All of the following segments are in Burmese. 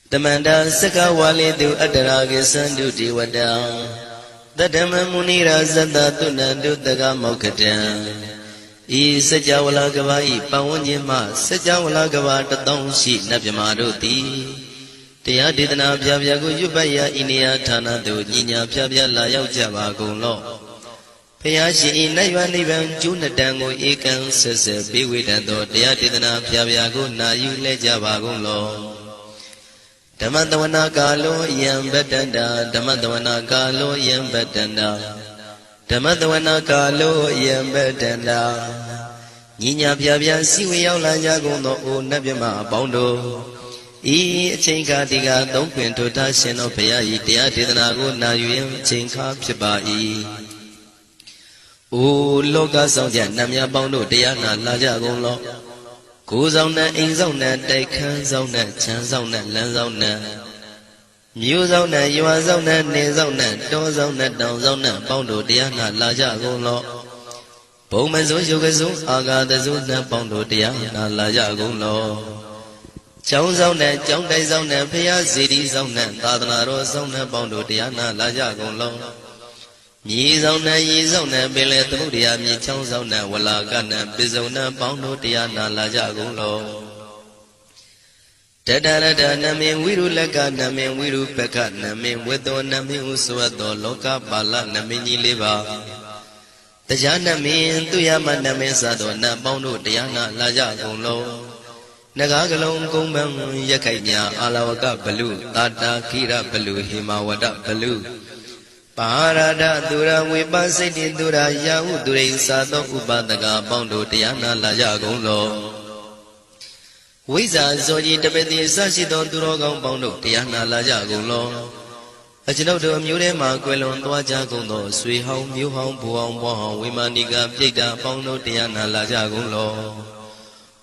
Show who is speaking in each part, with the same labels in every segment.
Speaker 1: Tamanda Saka Wali do Adaragi Sandu Diwada Dadama Munira Zada Tunandu Daga Mokatan E Sajawala Gavai Pawanyama Sajawala Gava Tatong Shi Nabjamaruti Tia Didana Pyago Yubaya Inia Tana do Nina Pyabya Layao Java Golo Payashi Nayani Van Junadango Ekan Sese Biwidando Tia Didana Pyago Na Yule Java Golo Dhammadawana Kalo Yam Bedanda Dhammadawana Kalo Yam Bedanda Dhammadawana Kalo Yam Bedanda Nina Pyabya Siwi Yaula Jagono O Nabyama Bondo E Chinka Diga Dompin to Tashin of Payai Tia Didanago Na Yum Chinka Pibai O Loka Soja Namya Bondo Diana Lajagono Kuzona Inzona Daikan Zona Chan Zona Lanzona Muzona Yuazona Nezona Dozona Dozona Bondo Diana Lajagono Bowmanzo Yogazo Aga the Zuna Bondo Diana Lajagono Chowzona Chowdai Zona Pia Zidi Zona Tadana Zona Bondo Diana Lajagono Yizona Yizona Bele Tudia Mi Chowzona Walagana Bizona Bondo Diana Lajagulo Tadana Namin Wiru Laka Namin Wiru Peka Namin Wedo Namin Uswado Loka Bala Namini Liva Tajana Min Tuyama Namin Sadona Bondo Diana Lajagulo Nagagalong Kumbang Yakanya Alawaka Balu Tata Kira Balu Himawada Balu Parada Dura Wibasiti Dura Yahu Dure Sado Ubadaga Bondo Diana Lajagulo Wiza Zoji Tabeti Sashido Durogang Bondo Diana Lajagulo Ajinodo Murema Quelon Dwajagulo Sui Hong Mu Hong Buong Buong Wimaniga Pika Bondo Diana Lajagulo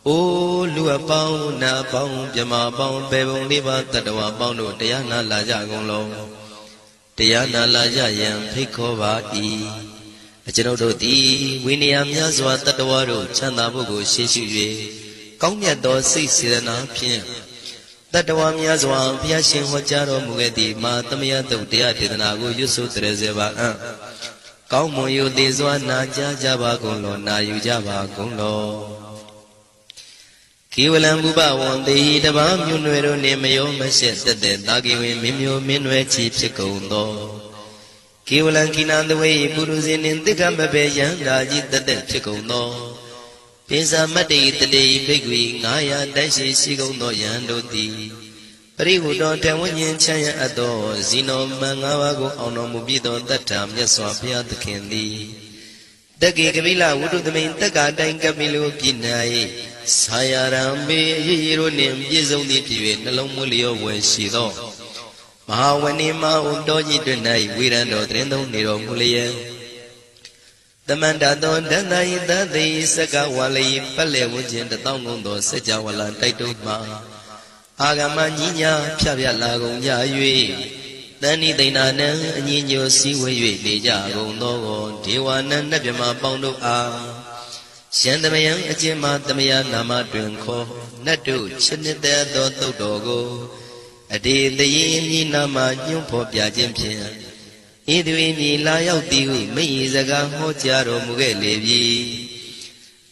Speaker 1: O Lua Pong Na Pong Jama Pong Bebong Liva Tadawa Bondo Diana Lajagulo Diana Laja Yam Pikova E. Ajinodo D. Winniam Yazwa Tadawaro Chandabugo Shishu Kongyato Sisana Pien Tadawam Yazwa Piashin Wajaro Mugeti Matamia Dia Tidanago Yusu Trezeva Kaumoyo Dezwa Naja Java Golo Na Yujava Golo Kiwalam Buba one day the Bam Yunero Nemayo Mashet the Dagiwi Mimio Minwe Chipsikondo Kiwalan Kinan the way Buruzin in the Gambabe Yangaji the Chikondo Pisa Mati the day Bigwi Naya Dashi Sigondo Yandoti Rigu don't tell when you Chaya Ado Zino Mangawago Ono Mubido that time Yaswapia the Candy The Gigavilla would do the main Tagadan Gamilu Pinai Sayarambe Hiro Nim Yizoni Pive Nalomulio when she saw Mahawanima Undoji tonight, we ran out Rendo Niro Mulia. The Mandadon Danai that they Sakawali Pale Wujin the Tongundo Sejawala Taituma Agamania Pavia Lago Yayui Dani Dinana Nino Siwe Deja Gondo Diwana Nabima Bondo A Shandamayan Ajima Damaya Nama Drinko Nadu Chinida Dogo Ade the Yin Nama Yumpo Piajimpian Idwini Layauti, me Zaga Hotiaro Mugelevi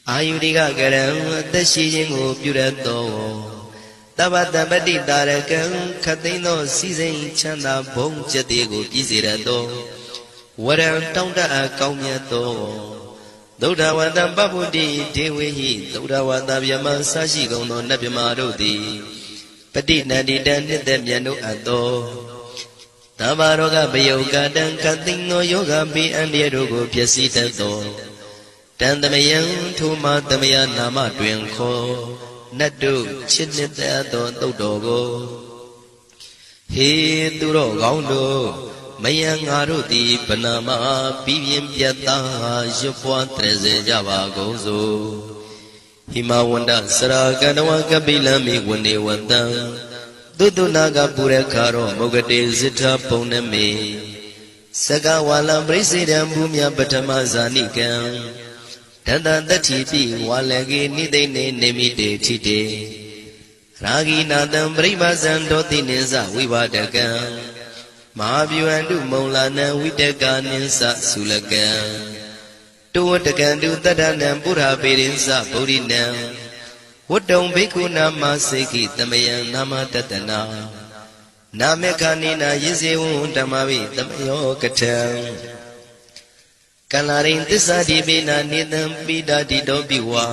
Speaker 1: Ayudiga Garam, the Shijingo Purato Tabata Badi Darakan, Catino, Season Chanda, Bong Jatigo, Gizirado Whatever Tonda Kaumiato Doda Wanda Babudi, Dewi, Doda Wanda Yamasashi Gono Nabimarodi Padina did them Yano Ado Tavaroga Bayoga Dan Katino Yoga Be and Yerogo Piasita Do Tandamayan Tuma Damaya Nama Dwenko Nadu Chinita Dodogo He Duro Gaundo Mayang Aruti Panama Pivian Piata Jopua Treze Java Gozo Himawanda Saraganawa Kabila mi Wande Wanda Dudunaga Purekaro Mogade Zita Poname Sagawala President Bumya Batamazanikan Tanda the TV Walagi Nide Nemide Tide ရာဂိနာတံပရိပါဇံဒောတိနိသဝိပါဒကံမဟာဗျူဟန္တုမုံလာနံဝိတကနိသသုလကံတောတကံတုတတ္တနံပုရပေရိသဗုဒ္ဓိနံဝတ္တုံဘိက္ခုနာမစေခိတမယံနာမတတနာနာမေခာနိနာယဇေဝံဓမ္မဝိတမယောကထံကလာရိန်သစ္စာတိပိနာနေတံပိဒာတိတောပိဝါ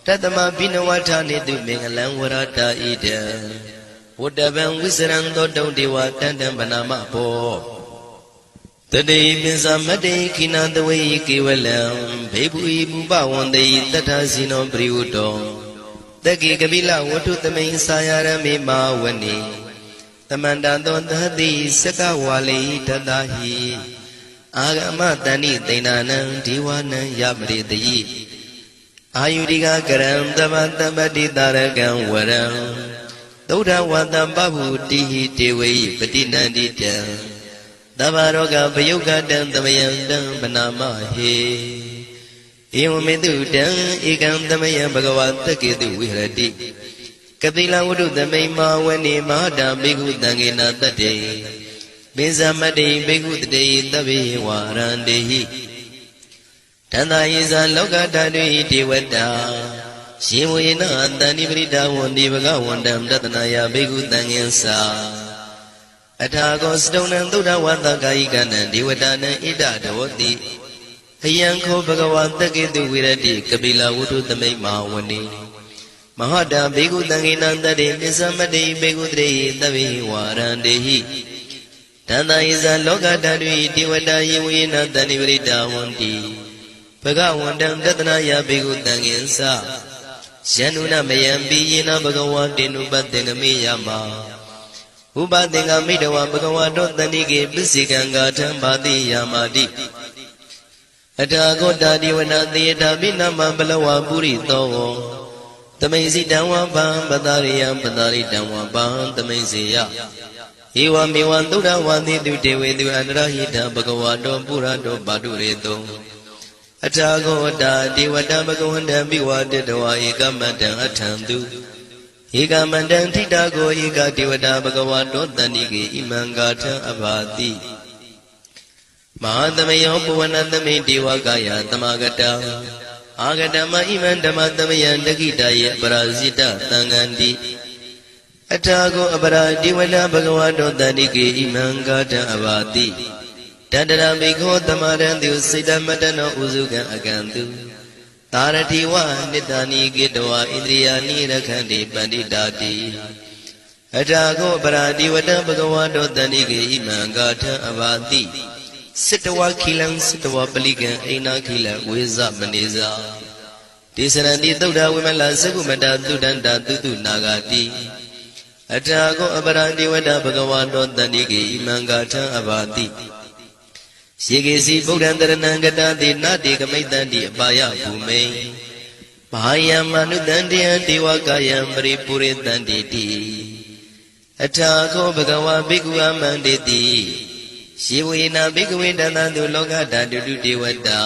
Speaker 1: တတမဘိနဝထာနေတုမင်္ဂလံဝရတာဣဒံဝတ္တဗံဝိစရံသောတုံဒေဝတန္တံဗနာမဘောတတိပိစမတ္တိခိနတဝေကေဝလံဘေဘူဤပုပဝန္တိတထဇိနောပရိဝတ္တောတက္ကိကပိလဝတ္ထုသမိန်စာယရမေမာဝနိသမန္တသောသတိစကဝါလိတတဟိအာဂမတဏိသိဏနံဒီဝနံယပရိတိအာယုရိကကရံတမတပတိတာရကံဝရံသုဒ္ဓဝတံပဗုတိဟိတေဝေပတိနန္တိတံသဗ္ဗရောဂပယုတ်ကတံသမယံတံဗနာမဟေဧဝမေတုတံဧကံသမယံဘဂဝါတကေတုဝိဟရတိကပိလဝတ္ထုသမိန်မာဝနေမဟာတံဘေကုတံကေနတတ္တေပိဇမတ္တိဘေကုတတေသဗ္ဗေဝါရန္တေဟိတန္တာယေဇာလောကဓာတုဟိဒေဝတာရှင်ဝေနတန္တိပရိဒါဝန္တိဘဂဝန္တံတတနာယဘေကုတံငင်္စာအထာကောစတုံနံသုဒ္ဓဝါသကာယိကနံဒေဝတာနံဣဒဒေဝတိအယံခောဘဂဝါတက္ကေတုဝိရတိကပိလဝတ္ထုသမိန်မာဝနေမဟာတံဘေကုတံငေနံတတေပိသမတ္တိဘေကုတရေသဗ္ဗေဝါရန္တေဟိတန္တာယေဇာလောကဓာတုဟိဒေဝတာယေဝေနတန္တိပရိဒါဝန္တိဘဂဝန္တံတတနာယဘေကုတံငင်္စာယန္နုနမယံပိယေနဘဂဝါတေနုပတ္တေငမေယမဥပသင်္ကမိတဝဘဂဝါတောတန္တိကေပစ္စေကံဂါထံဘာတိယာမာတိအထာဂောတာဒီဝနာသေတာပိနမပလဝပုရိသောသမိန်စီတံဝပံပတရိယံပတရိတံဝပံသမိန်စီယဧဝမေဝံသုဒ္ဓဝါတိတုတေဝေတုအန္တရဟိတဘဂဝါတောပုရတောပါတုရေတောအထာဂောတာဒီဝတံဘဂဝန္တံပိဝါတတဝါဧကမတံအထံတုဧကမန္တံထိတာကိုဧကဒေဝတာဘဂဝါတောတန္တိကေဣမံဂါထံအဘာတိမဟာသမယောပဝနသမိဒေဝကာယသမဂတံအာဂတမဣမံဓမ္မသမယံတခိတယေပရာဇိတသံဃန္တိအထာကိုအပရာဒေဝတာဘဂဝါတောတန္တိကေဣမံဂါထံအဘာတိတတရမေခောသမရံတုစိတမတနောဥစုကံအကံတုသာရတိဝနိတ္တနိကေတဝဣန္ဒြိယာနိရခန္တိပန္တိတာတိအထာကိုပရာဒေဝတာဘဂဝါတောတန္တိကေဣမံဂါထံအဘာတိစိတဝခိလံစိတဝပလိကံအိနာခိလံဝေဇမနေဇာဒေသရဏိသုဒ္ဓဝိမလသကုမတသုဒန္တာတုတုနာဂတိအထာကိုအပရာဒေဝတာဘဂဝါတောတန္တိကေဣမံဂါထံအဘာတိယေကေစီဗုဒ္ဓံတရဏံကတတိနာတိကမိတ္တန္တိအပါယဘူမိန်မဟာယမနုတန္တိယဒေဝကာယံပရိပုရိတန္တိတိအထာကိုဘဂဝါဘိက္ခုအမန္တေတိယေဝေနဘိက္ခဝေတန္တံတုလောကဓာတုတေဝတာ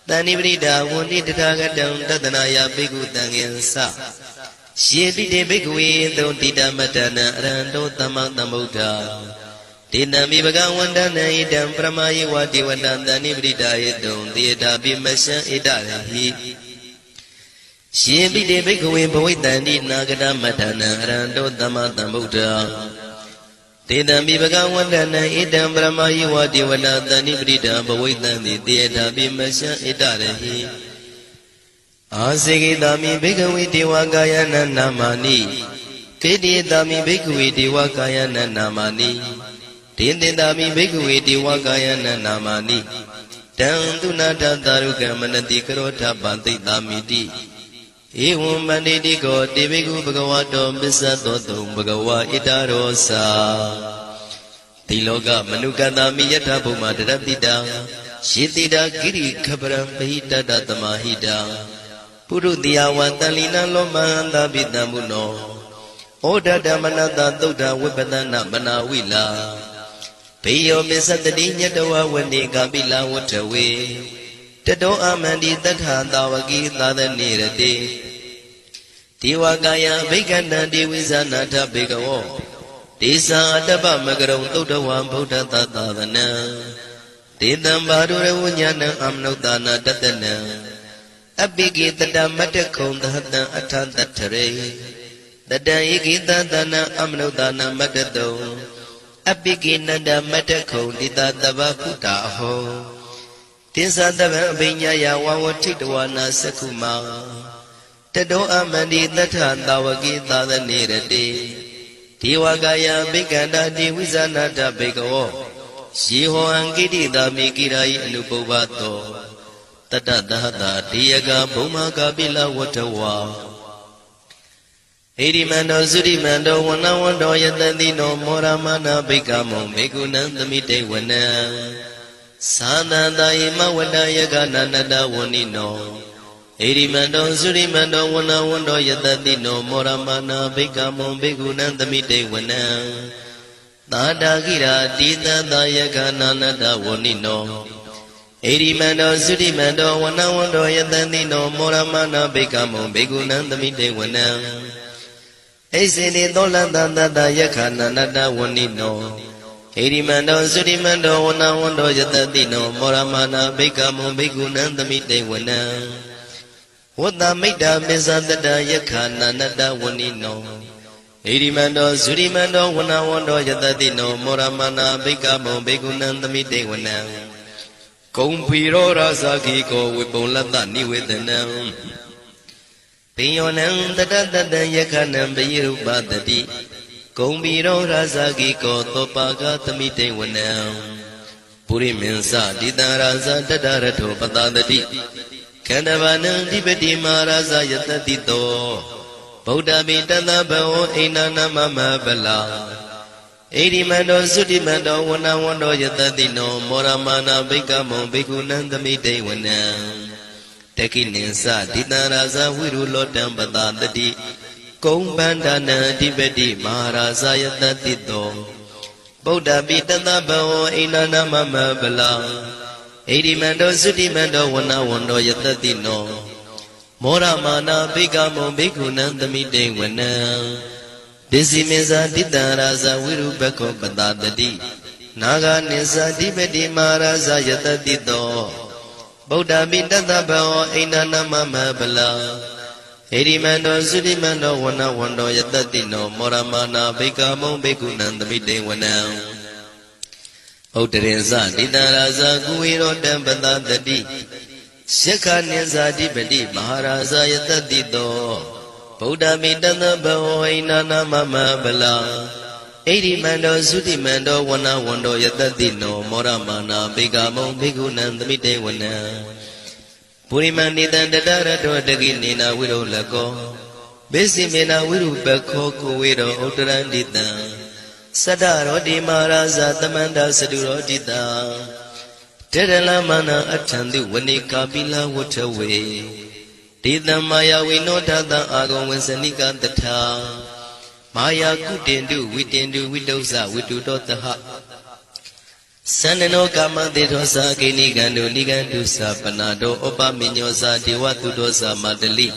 Speaker 1: တဏိပရိဒါဝန္တိတထာဂတံတတနာယဘိက္ခုတံငင်္စယေတိတေဘိက္ခဝေသုံတိတမတ္တနံအရဟံတောသမ္မာသမ္ဗုဒ္ဓဒေနံမိဘဂဝန္တနံဣတံပရမယေဝဒေဝတံတဏိပရိဒါယေတုံသေတာပိမရှံဣတရဟိယေတိတေဘိက္ခဝေဘဝိတန္တိနာဂတမတ္တနံအရဟံတောသမ္မာသမ္ဗုဒ္ဓတေတံမိဘဂဝန္တနံဣတံပရမယေဝဒေဝနာတဏိပရိဒံဘဝိတံတိတေတာပိမရှံဣတရဟိအာစေကိတာမိဘိက္ခဝေဒေဝကာယနနာမာနိကေတိတာမိဘိက္ခဝေဒေဝကာယနနာမာနိဒေတေတာမိဘိက္ခဝေဒေဝကာယနနာမာနိတံသူနာတသာရုကမနတိကရောထပံသိတာမိတိဧဝံမန္တိတိကောတေဘိက္ခုဘဂဝါတောပစ္စသောတုံဘဂဝါဣတရောစာတိလောကမနုကတမိယထဘုမတရတိတံယေတိတာကိရိခပရံပဟိတတသမာဟိတံပုရုတိယဝတံလီနံလောမန္တာပိတံမုနောဩဒဓမ္မနတသုဒ္ဓဝိပဒနာမနာဝိလာဘေယောမစ္စတတိညတဝဝနေကာပိလဝတ္ထဝေတတောအမန္တိတထာတာဝကိသာသနေရတိ Diwagaya Vikanda Divisana Tabikawo Disa Adaba Magarum Tudawan Buddha Tatadana Didam Badura Unyana Amnodana Tatana Abigi Tadamatacon the Hata Atantatare The Daigita Dana Amnodana Matado Abigi Nada Matacon Didaba Putaho Disa Dava Binyaya Wawatitwana Sakuma Tado Amandi Natan Dawagita the Nirade Diwagaya Biganda Divisana Tabikawo Shiho Angidi the Mikirai Nubovato Tata Dada Diaga Buma Kabila Watawa Edimando Zudimando Wanawando Yadandino Moramana Bigamo Megunan the Mite Wana Sana Daima Wadayaga Nada Wanino Edimando Zurimando Wanawando Yadandino Moramana Bigamo Begunan the Mite Wana Nada Gira Dida Dayaga Nada Wanino Edimando Zurimando Wanawando Yadandino Moramana Bigamo Begunan the Mite Wana Ezini Dolanda Dayaka Nada Wanino Edimando Zurimando Wanawando Yadandino Moramana Bigamo Begunan the Mite Wana Wada Mida Mizanda Yakana Nada Wanino Edimando Zurimando Wanawando Yadadino Moramana Bigamo Begunan the Mite Wana Kumpiro Razaki ko Wipolata Niwitana Pionan the Dada Yakana Beyu Badadi Kumpiro Razaki ko Topaga the Mite Wana Puri Mensa Didaraza Dadarato Patadadi Kanavana Dibati Maraza Yatatito Buddha Bitana Bao Inana Mama Bala Edimando Sudimando Wanawando Yatatino Moramana Bigamo Bigunanda Mite Wana Tekininsa Dinaraza Wirulo Dambadadi Kumbandana Dibati Maraza Yatatito Buddha Bitana Bao Inana Mama Bala Edimando Sudimando Wanawando Yatatino Moramana Bigamo Bigunan the Mite Wana Disimeza Didaraza Wirubako Badadadi Naga Nisa Dibedi Maraza Yatatito Buddha Bidadabao Inana Mama Bala Edimando Sudimando Wanawando Yatatino Moramana Bigamo Bigunan the Mite Wana Oterenza Didaraza Guiro Dambada Dadi Shaka Neza Dibedi Maharaza Yatadito Buddha Midana Baoinana Mama Bala Edimando Sudimando Wanawando Yatadino Moramana Bigamo Bigunan the Mite Wana Purimani Dandara Daginina Widow Lago Besimena Wiru Bako Kuwido Oterandita Sadaro di Maraza Tamanda Saduro Dita Tedala Atandi Wanika Bila Waterway Dida Maya Winota Ago Wensanika Data Maya Kutendu Widosa Widudotaha Sanano Kama de Dosa Kinigando Nigandusa Panado Opa Minyosa Diwatudosa Madali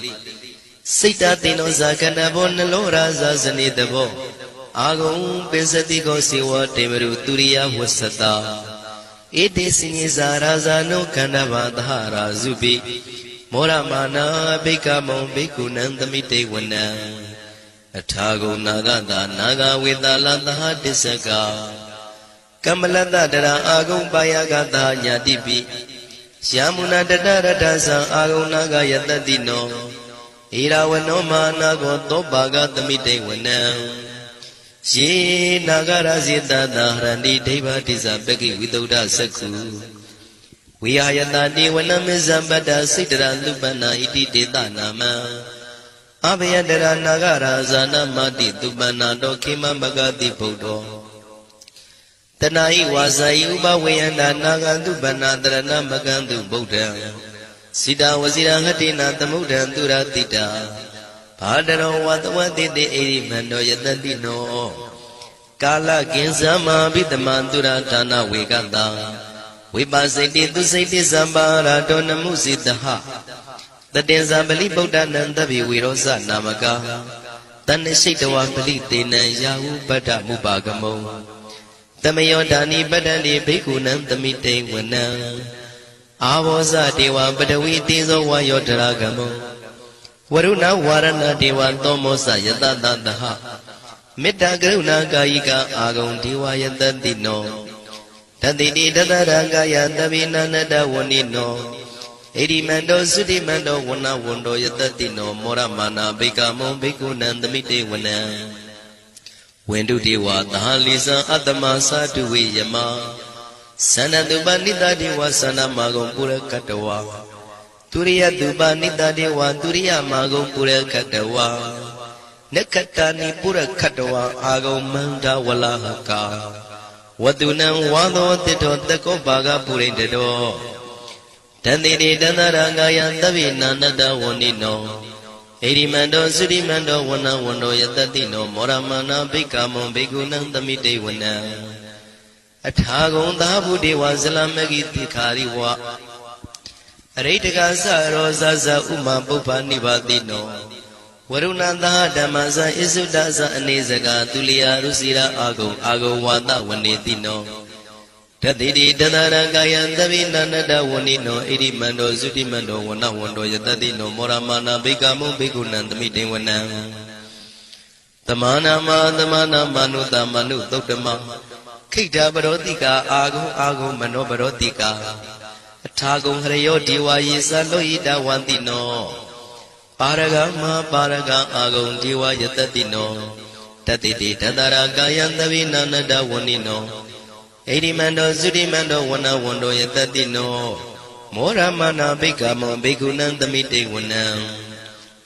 Speaker 1: Sita Tinosa Kanabon Loraza Zanidabo Agum Pesatigo Siwa Temeru Turia Wasata Iti Siniza Raza no Kanavadhara Zubi Moramana Bikamo Bikunanda Mite Wana Atago Nagada Naga Vidalanda Disaka Kamalada Dara Agum Bayagada Yadibi Shamuna Dada Dasa Agum Naga Yatadino Irawanoma Nago Tobaga Mite Wana She Nagarazita Dahrandi Deva Tizabeki Vidoda Saku. We are Yatani when a Mizambada Sidra Lubana Iti Nama Abiyadara Nagara Zana Madi Dubana Dokima Bagadi Podo Tanai was a Yuba Wayanda Naga Dubana Drana Magandu Boda Sida was Hatina the Mudan Duratita Padano what did the Edimando Yatadino Kala Ginsama Bidamandura Tana Wiganda We basically to say this Zambara Dona Musitaha တတင်္ဇာပလိဗုဒ္ဓနံတပိဝေရောဇနာမကတဏ္ဍရှိတဝပလိတေနံယာဟုပတ္တမုပါကမုံတမယောဒါနိပတ္တန္တိဘိက္ခုနံသမိတေဝနံအာဘောဇဒေဝပတဝီတေဇောဝါယောတရာကမုံဝရုဏဝါရဏဒေဝသောမောစယတတတဟမေတ္တာကရုဏာကာယိကအာဂုံဒေဝယတတိနောတတိတိတတရကာယတပိနန္တဝဏိနောဣရိမန္တောသုတိမန္တောဝဏဝန္တောယတတိနောမောရမာနာဘိကမောဘိက္ခုနံသမိတေဝနံဝန္တုတေဝသာလိသံအတ္တမသာတုဝေယမသန္တတုပနိတတေဝသန္နမာဂုံပုရကတဝါទុរិយតុបនិតទេវទុរិយមាဂုံပုရခတဝါနက္ခတနိပုရခတဝါအာဂုံမန္တဝလဟကာဝတုနံဝါသောတိတောတကောဘာဂပုရိတတောတန္တိတိတန္တရငါယသဗ္ဗေနန္တဝဏိနောဣရိမန္တောသုရိမန္တောဝဏဝန္တောယတတိနောမောရမနာဘိက္ခမောဘိက္ခုနံသမိတေဝနံအထာဂုံသာဘုဒေဝဇလမဂိတိခာရိဝအရိတကသရောဇဇဥမပုပ္ပနိဗ္ဗာတိနောဝရုဏသဓမ္မဇဣစုတဇအနေစကသူလျာရုစီရာအာဂုံဝါဒဝနေတိနောတတိတိတတရကာယသဗ္ဗိနန္တဝဏိနောဣရိမန္တောသုတိမန္တောဝဏဝန္တောယတတိနောမောရမာနာဘိက္ခမောဘိက္ခုနံသမိတေဝနံသမာနာမနုတမနုသုတ်တမခိတ္တပရောတိကာအာဂုံမနောပရောတိကာအထာဂုံဟရယောဒေဝယေသလောဟိတဝန္တိနောပါရဂမပါရဂအာဂုံဒေဝယတတိနောတတိတိတတရာကာယံသဗ္ဗိနန္တဝဏိနောဣရိမန္တောသုတိမန္တောဝဏဝန္တောယတတိနောမောရမနာဘိက္ခမောဘိက္ခုနံသမိတေဝနံ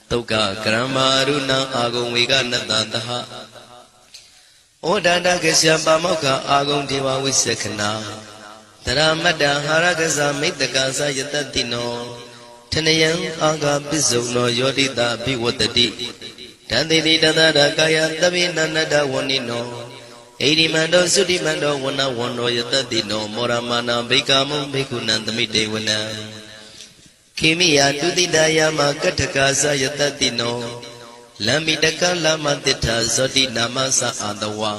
Speaker 1: သုက္ကကရမရုဏအာဂုံဝေကနတတဟဩဒန္တကစ္စပါမောက္ခအာဂုံဒေဝဝိသခနာတရမတ္တဟာရကဇမိတ္တကသယတတိနောထနယံအာဂပစ္စုံနောယောတိတာဘိဝတ္တိတန္တိတိတတရကာယသဗ္ဗိနန္တဝဏိနောဣရိမန္တောသုတိမန္တောဝဏဝန္တောယတတိနောမောရမာနာဘိက္ခမောဘိက္ခုနံသမိတေဝနံခေမိယတုတိတယမကတ္ထကာသယတတိနောလမ္မိတကလမတိထဇောတိနာမသအာတဝါ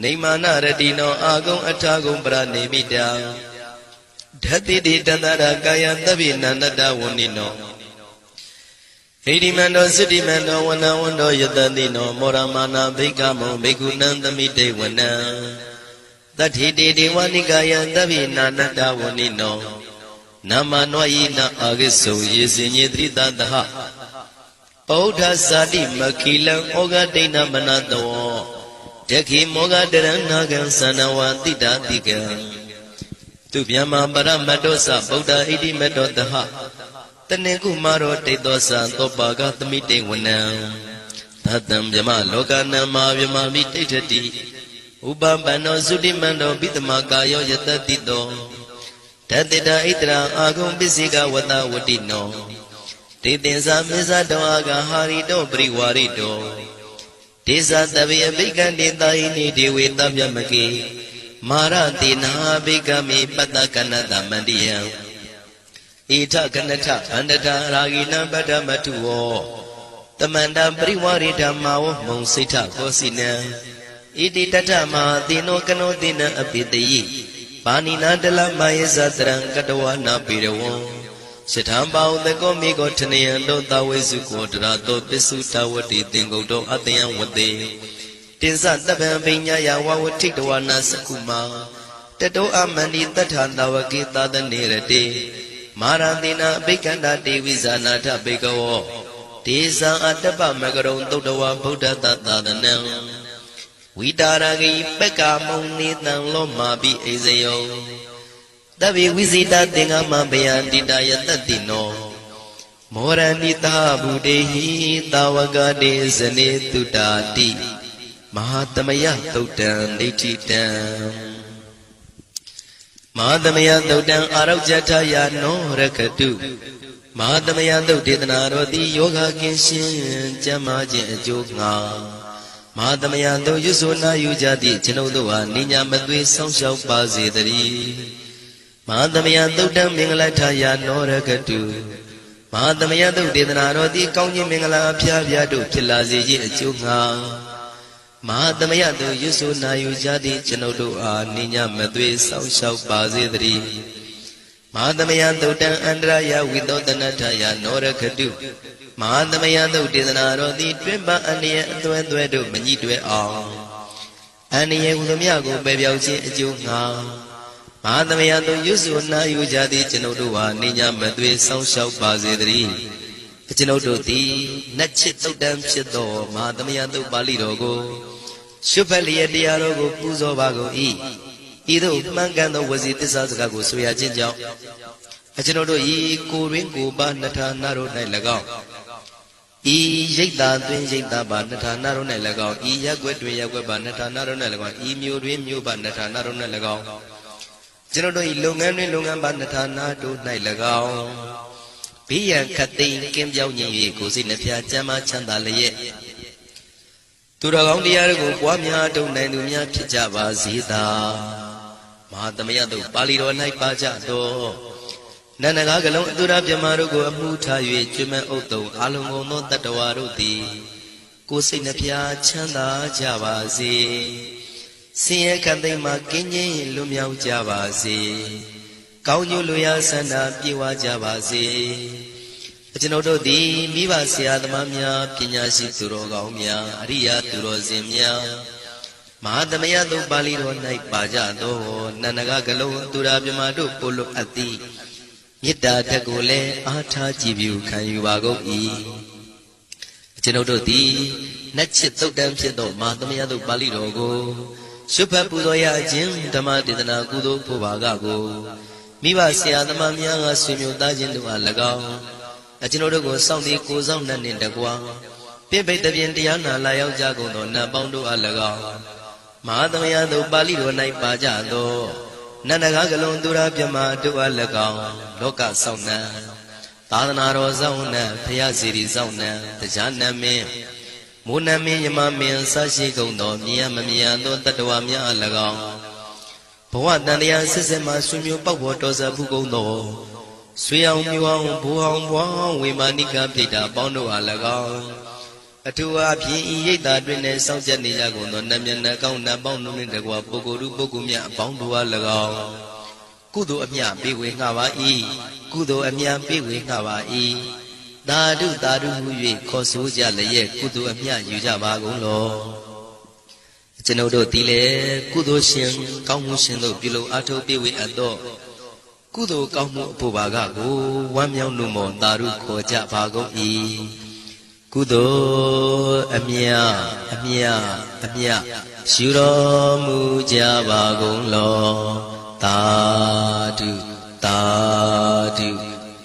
Speaker 1: နေမာနရတိနောအာဂုံအထာဂုံပရနေမိတံဓတ္တိတိတတရကာယသဗ္ဗိနန္တဝဏိနောဣရိမန္တောသုတိမန္တောဝဏဝန္တောယတတိနောမောရမာနာဘိက္ခမောဘိက္ခုနံသမိတေဝနံတတ္ထိတိဒေဝနိကာယသဗ္ဗိနန္တဝဏိနောနာမနောယိနအာဂိစုံယေစင်ညေတိတတဟဗုဒ္ဓဇာတိမခိလံဩဃဒိဏမနတောတခိမောဂတရဏဂံသနဝတိတာတိကံသူဗျမပရမတ္တောသဗုဒ္ဓဣတိမတ္တောတဟတနေကုမာရောတိတောသသောပါကသမိတေဝနံသတံဗျမလောကနံမာဗျမမိတိဋ္ဌတိဥပပန္နောသုတိမန္တောပိတမကာယောယတတိတောတတိတာဣတရာအာဂုံပစ္စေကဝတဝတိနောတေသင်္ဇာမေဇတောအာဂဟာရိတောပရိဝါရိတောဒေသတဗေအဘိကံတေတာဟိနိဒေဝေတဗျမကေမာရတိနာဘိကမေပတ္တကနတမန္တိယံဣထကနထဗန္တတာရာဂိနံပတ္တမတုဝောတမန္တပရိဝါရိဓမ္မာဝမုံစိဋ္ဌကောစီနံဣတိတထမဟာတိနောကနောတိနံအပိတယိပါဏိနာတလမယေဇတရံကတဝနာပိရဝံစထံပါဥတကောမိကောထနယံတောတဝေစုကောတရာတောပစ္စုတဝတိသင်္ကုတ်တောအတယံဝတေတင်္စတပံပိညာယဝဝထိတဝနာစကုမာတတောအမန္တိတထာတဝကေသာသနေရတေမာရတိနာအဘိကန္တာတေဝိဇာနာထဘေကဝောဒေဇံအတ္တပမကရုံသုတ္တဝဗုဒ္ဓတသာသနံဝိတာရဂိပက္ခမုံနေတံလောမာပိအိဇယောတဗေဝိဇိတသင်္ဃမဘယံတိတယတတိနောမောရဏိတာဘုဒေဟိတာဝကတေဇနေတုတာတိမဟာသမယသုတ်တံဒိဋ္ဌိတံမဟာသမယသုတ်တံအာရောဇထယာနောရခတုမဟာသမယသုတ်ဒေသနာတော်သည်ယောဂကင်းရှင်းကျမ်းမာခြင်းအကျိုးငှာမဟာသမယသုတ်ရွဆိုနာယူကြသည့်ကျွန်ုပ်တို့ဟာနိညာမသွေဆောင်းလျှောက်ပါစေတည်းမဟာသမယသုတ်တံမင်္ဂလထယာနောရခတု မဟာသမယတုတ်ဒေသနာတော်သည်ကောင်းခြင်းမင်္ဂလာအဖျားဖျားတို့ဖြစ်လာစေခြင်းအကျိုးငှာမဟာသမယတုတ်ရွတ်ဆိုနာယူကြသည့်ကျွန်ုပ်တို့အားနိညာမသွေစောင့်ရှောက်ပါစေတည်းမဟာသမယတုတ်တံအန္တရာယဝိသောတနထယနောရခတုမဟာသမယတုတ်ဒေသနာတော်သည်တွင်ပအန္တရာအသွဲသွဲတို့မညှိတွဲအောင်အန္တရာဟူသည်များကိုပယ်ပြောက်ခြင်းအကျိုးငှာမဟာသမယတုတ်ရွတ်ဆိုနာယူကြသည့်ကျွန်ုပ်တို့အားနိညာမသွေစောင့်ရှောက်ပါစေတည်းကျွန်ုပ်တို့သည်နတ်ချစ်တုတ်တံဖြစ်သောမဟာသမယတုတ်ပါဠိတော်ကိုရှုဖက်လျက်တရားတော်ကိုပူဇော်ပါကုန်၏ဤသို့မှန်ကန်သောဝစီသစ္စာစကားကိုဆိုရခြင်းကြောင့်ကျွန်ုပ်တို့ဤကိုရင်းကိုပါနှစ်ဌာနတို့၌၎င်းဤရိတ်တာတွင်ရိတ်တာပါနှစ်ဌာနတို့၌၎င်းဤရက်ွက်တွင်ရက်ွက်ပါနှစ်ဌာနတို့၌၎င်းဤမျိုးတွင်မျိုးပါနှစ်ဌာနတို့၌၎င်းကျွန်ုပ်တို့ဤလုပ်ငန်းတွင်လုပ်ငန်းပါနှစ်ဌာနတို့၌၎င်းဘေးရန်ခတ်သိမ်းကင်းပြောင်းခြင်း၍ကိုယ်စိတ်နှဖျားကျမ်းမာချမ်းသာလျက်သူတော်ကောင်းတရားတို့ကိုပွားများတုံနိုင်သူများဖြစ်ကြပါစေသာမဟာသမယတုတ်ပါဠိတော်၌ပါကြတော်နန္ဒကားကလုံးအတုရပြမတို့ကိုအမှုထား၍ကျွမ်းမဥတုံအာလုံကုန်သောတတ္တဝါတို့သည်ကိုယ်စိတ်နှဖျားချမ်းသာကြပါစေဆင်းရဲခတ်သိမ်းမှကင်းခြင်းလွတ်မြောက်ကြပါစေကောင်းကျိုးလူရဆန္ဒပြေဝကြပါစေကျွန်ုပ်တို့သည်မိဘဆရာသမားများပညာရှိသူတော်ကောင်းများအရိယာသူတော်စင်များမဟာသမယတုတ်ပါဠိတော်၌ပါကြသောနန္ဒကကလုံးသူရာပြမတို့ပို့လို့အပ်သည်မေတ္တာဓာတ်ကိုလည်းအားထားကြည်ပြုခံယူပါကုန်၏ကျွန်ုပ်တို့သည်နတ်ချစ်တုတ်တံဖြစ်သောမဟာသမယတုတ်ပါဠိတော်ကိုရှုဖတ်ပူဇော်ရခြင်းဓမ္မဒေသနာကုသိုလ်ဖို့ပါကကိုမိဘဆရာသမားများကဆွေမျိုးသားချင်းတို့အား၎င်းကျွန်ုပ်တို့ကိုစောင့်တည်ကိုဆောင်နှင့်တကွာပြိပိတ်တပြင်တရားနာလာရောက်ကြကုန်သောနတ်ပေါင်းတို့အား၎င်းမဟာသမယတုတ်ပါဠိတော်၌ပါကြသောနန္ဒကားကလုံးသူရာပြမတို့အား၎င်းလောကဆောင်နှံသာသနာတော်ဆောင်နှံဖရာစီရီဆောင်နှံတရားနမင်းမိုးနမင်းယမမင်းဆရှိကုန်သောမြင်ရမမြင်သောတတ္တဝါများအား၎င်းဘဝတန်တရားစစ်စစ်မှဆွေမျိုးပေါက်ပေါ်တော်စပ်ဖူးကုန်သောဆွေအောင်မျိုးအောင်ဘူအောင်ဘွားဝေမာနိကပြိတ္တာပေါင်းတို့အား၎င်းအထူးအားဖြင့်ဤရိတ်တာတွင်လည်းစောင့်ကြနေကြကုန်သောနတ်မျက်နှာကောင်းနတ်ပေါင်းတို့နှင့်တကွာပုဂ္ဂိုလ်ပုဂ္ဂိုလ်များအပေါင်းတို့အား၎င်းကုသိုလ်အမြပေးဝေငှပါ၏ကုသိုလ်အမြပေးဝေငှပါ၏သာဓုသာဓုဟု၍ခေါ်ဆိုကြလျက်ကုသိုလ်အမြယူကြပါကုန်လောကျွန်ုပ်တို့သည်လည်းကုသိုလ်ရှင်ကောင်းမှုရှင်တို့ပြုလုပ်အားထုတ်ပေးဝေအပ်သောကုသိုလ်ကောင်းမှုအဖို့ပါကကိုဝမ်းမြောက်နှုတ်မောသာဓုခေါ်ကြပါကုန်၏ကုသိုလ်အမြအမြအမြယူတော်မူကြပါကုန်လောသာဓုသာဓု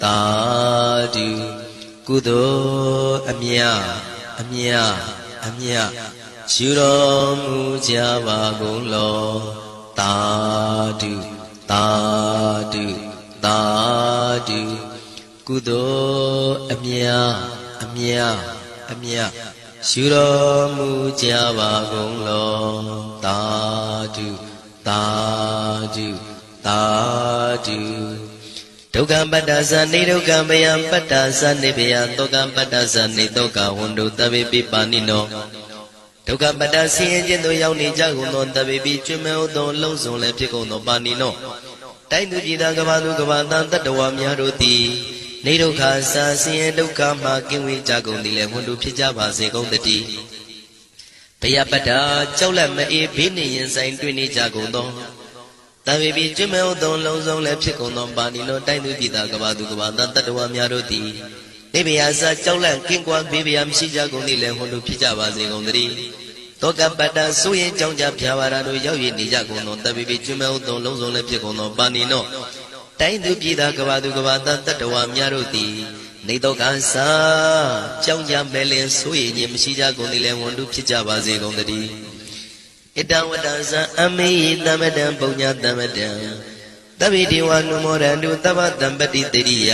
Speaker 1: သာဓုကုသိုလ်အမြအမြအမြယူတော်မူကြပါကုန်လောသာဓုသာဓုသာဓုကုသိုလ်အမြအမြအမြယူတော်မူကြပါကုန်လောသာဓုသာဓုသာဓုဒုက္ခပတ္တသနေဒုက္ခမယပတ္တသနေဘယတောကပတ္တသနေတောကဝန္တုတဗေပိပါဏိနောဒုက္ခပတ္တဆင်းရဲခြင်းတို့ရောက်နေကြကုန်သောတဗေပိကျွမဲဥသောလုံးစုံလည်းဖြစ်ကုန်သောပါဏိနောတိုင်းသူပြည်သားကဘာသူကဘာသားတတ္တဝါများတို့သည်နေဒုက္ခစာဆင်းရဲဒုက္ခမှကင်းဝေးကြကုန်သည်လည်းဝန္တုဖြစ်ကြပါစေကုန်တည်းဘယပတ္တကြောက်လက်မအေးဘေးနေရင်ဆိုင်တွေ့နေကြကုန်သောတဗေပိကျွမဲဥသောလုံးစုံလည်းဖြစ်ကုန်သောပါဏိနောတိုင်းသူပြည်သားကဘာသူကဘာသားတတ္တဝါများတို့သည်နေဘယာစာကြောက်လန့်ကင်းကွာဘေးဘယာမရှိကြကုန်သည်လည်းဟွန်တို့ဖြစ်ကြပါစေကုန်သတည်းတောကပတ္တဆိုရင်ကြောင့်ကြဖြာပါရာတို့ရောက်ရနေကြကုန်သောတပိပိကျွမဲဥသောလုံးစုံလည်းဖြစ်ကုန်သောပါဏိနောတိုင်းသူပြည်သားကဘာသူကဘာသားတတ္တဝါများတို့သည်နေတောကစာကြောင့်ကြမဲ့လင်ဆိုရင်မရှိကြကုန်သည်လည်းဟွန်တို့ဖြစ်ကြပါစေကုန်သတည်းဣတဝတ္တဇံအမေသမတံပုညသမတံတပိတိဝနုမောရန္တုသဗ္ဗတံပတိတရိယ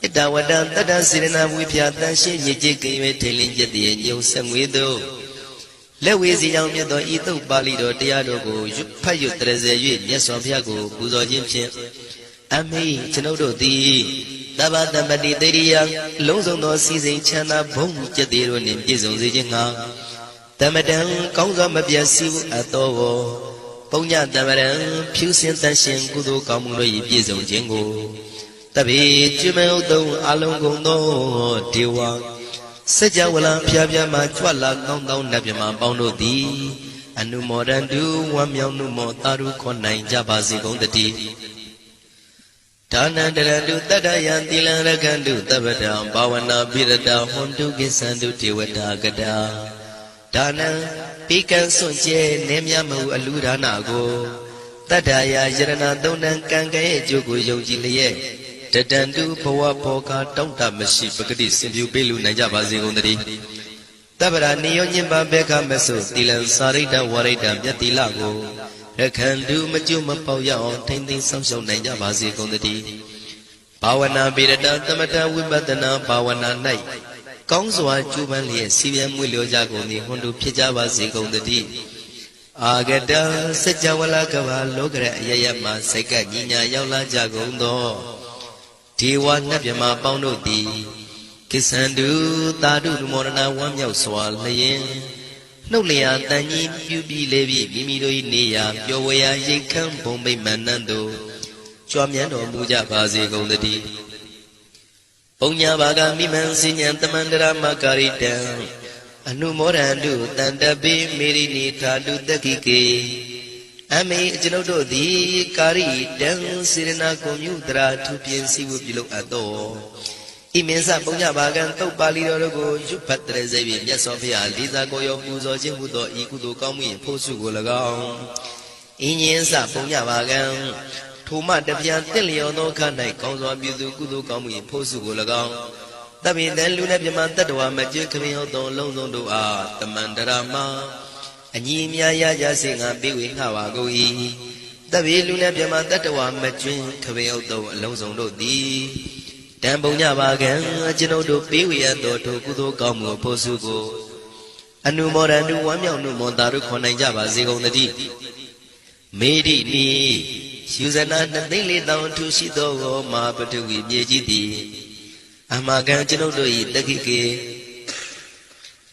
Speaker 1: ဣတဝတ္တတတ္တစေရနာဝိဖျာတန်ရှင်းညစ်ကြေးကင်၍ထိန်လင်းကျက်တည်းညုံဆက်ငွေတို့လက်ဝေစီကြောင့်မြတ်သောဤသုတ်ပါဠိတော်တရားတော်ကိုဖတ်ရွတ်တရစေ၍မြတ်စွာဘုရားကိုပူဇော်ခြင်းဖြင့်အမိကျွန်ုပ်တို့သည် Taba Tambati Teria, Lonzo no Season Chana, Bong Jadiro named Jason Zijinga. Tamadan, Konga Mabia Siu Atowo, Ponya Tamadan, Pusin Tashin, Kudo Kamuri, Jason Jingo. Tabi, Jumel do Alongo no, Tiwa. Sajawala, Piabia, Machwala, Nondon Nabima, Bondo D. And no more than do 1 million no more Taru Konai Jabazi on the tea. Tana Darandu Tadayan Tilaragandu Tabata, Bawana Birada, Hondu Gisandu Tiwata Gada. Tana Pikan Sonche, Nemyamu Alura Nago. Tadaya Yarana Donan Kangae Jogo Yojilie. Tadandu Poa Poka, Tonta Mashi Pagadi, Simbu Belu Najabazi on the tea. Tabara Niyonyimba Beka Meso, Tilan Sarita Warita Yatilago, Rekandu Majuma Pauya on Tending Samson Naya Bazi Kondati, Pawana Birada Tamata Wibatana Pawana Night, Kongswa Jubanli, Siviam Wilio Jagoni, Hondu Pijabazi Kondati, Agada Sajawala Kava Logra Yayama Seka Nina Yaula Jagondo, Tiwa Nabyama Pauno Di. Kisandu, Tadu, Morana, one yow swal, Layan. No Lea, Tani, Yubi, Levi, Mimido, Nia, Yowea, Yakam, Bombay, Manando, Chuamiano, Muja, Bazi, Gondadi. Ponya Baga, Miman, Sinyan, Tamandra, Macarita, Anu Morandu, Tanda Bay, Miri, Tadu, Dakike. Ame, Genodo, the Kari, Dan, Sirena, Comudra, Tupiensi, Wubilo, Ado. Imensa Ponya Bagan, Topali, Jupatra, Zavia, Sofia, Liza Goyo, Muzo, Jimudo, Ikudo, Kami, Posugo, Lagao. Inyensa Ponya Bagan, Tuma, the Pian, Telio, Kanai, Konzo, Budu, Kudu, Kami, Posugo, Lagao. Tabi, then Luna Piamanta, Magic, Kamioto, Londo, the Mandarama, and Yimia Yaja and Biwi, Hawagoi. Tabi, Luna Piamanta, Magic, Kamioto, Londo, D. Tambonya Bagan, Genodo, Biwi, and Doto, Kudo, Kamu, Posugo. Anu Moranu, 1 million no Montaru Konajaba, Zigo Nadi. Made it me, Susanna, they lay down to Shido, Mapatu with Yejidi. Amagan Genodo, the Kiki.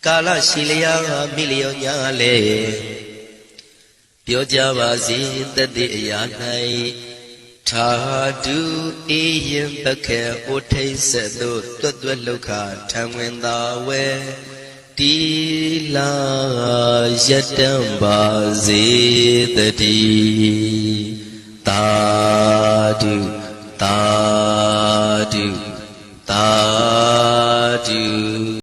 Speaker 1: Kala Shilia, million yale. Piojava, the day. Tadu Ian Baka Ote Sedo Tudweluka Tangwenda We Dila Yatamba Zedadi Tadu Tadu Tadu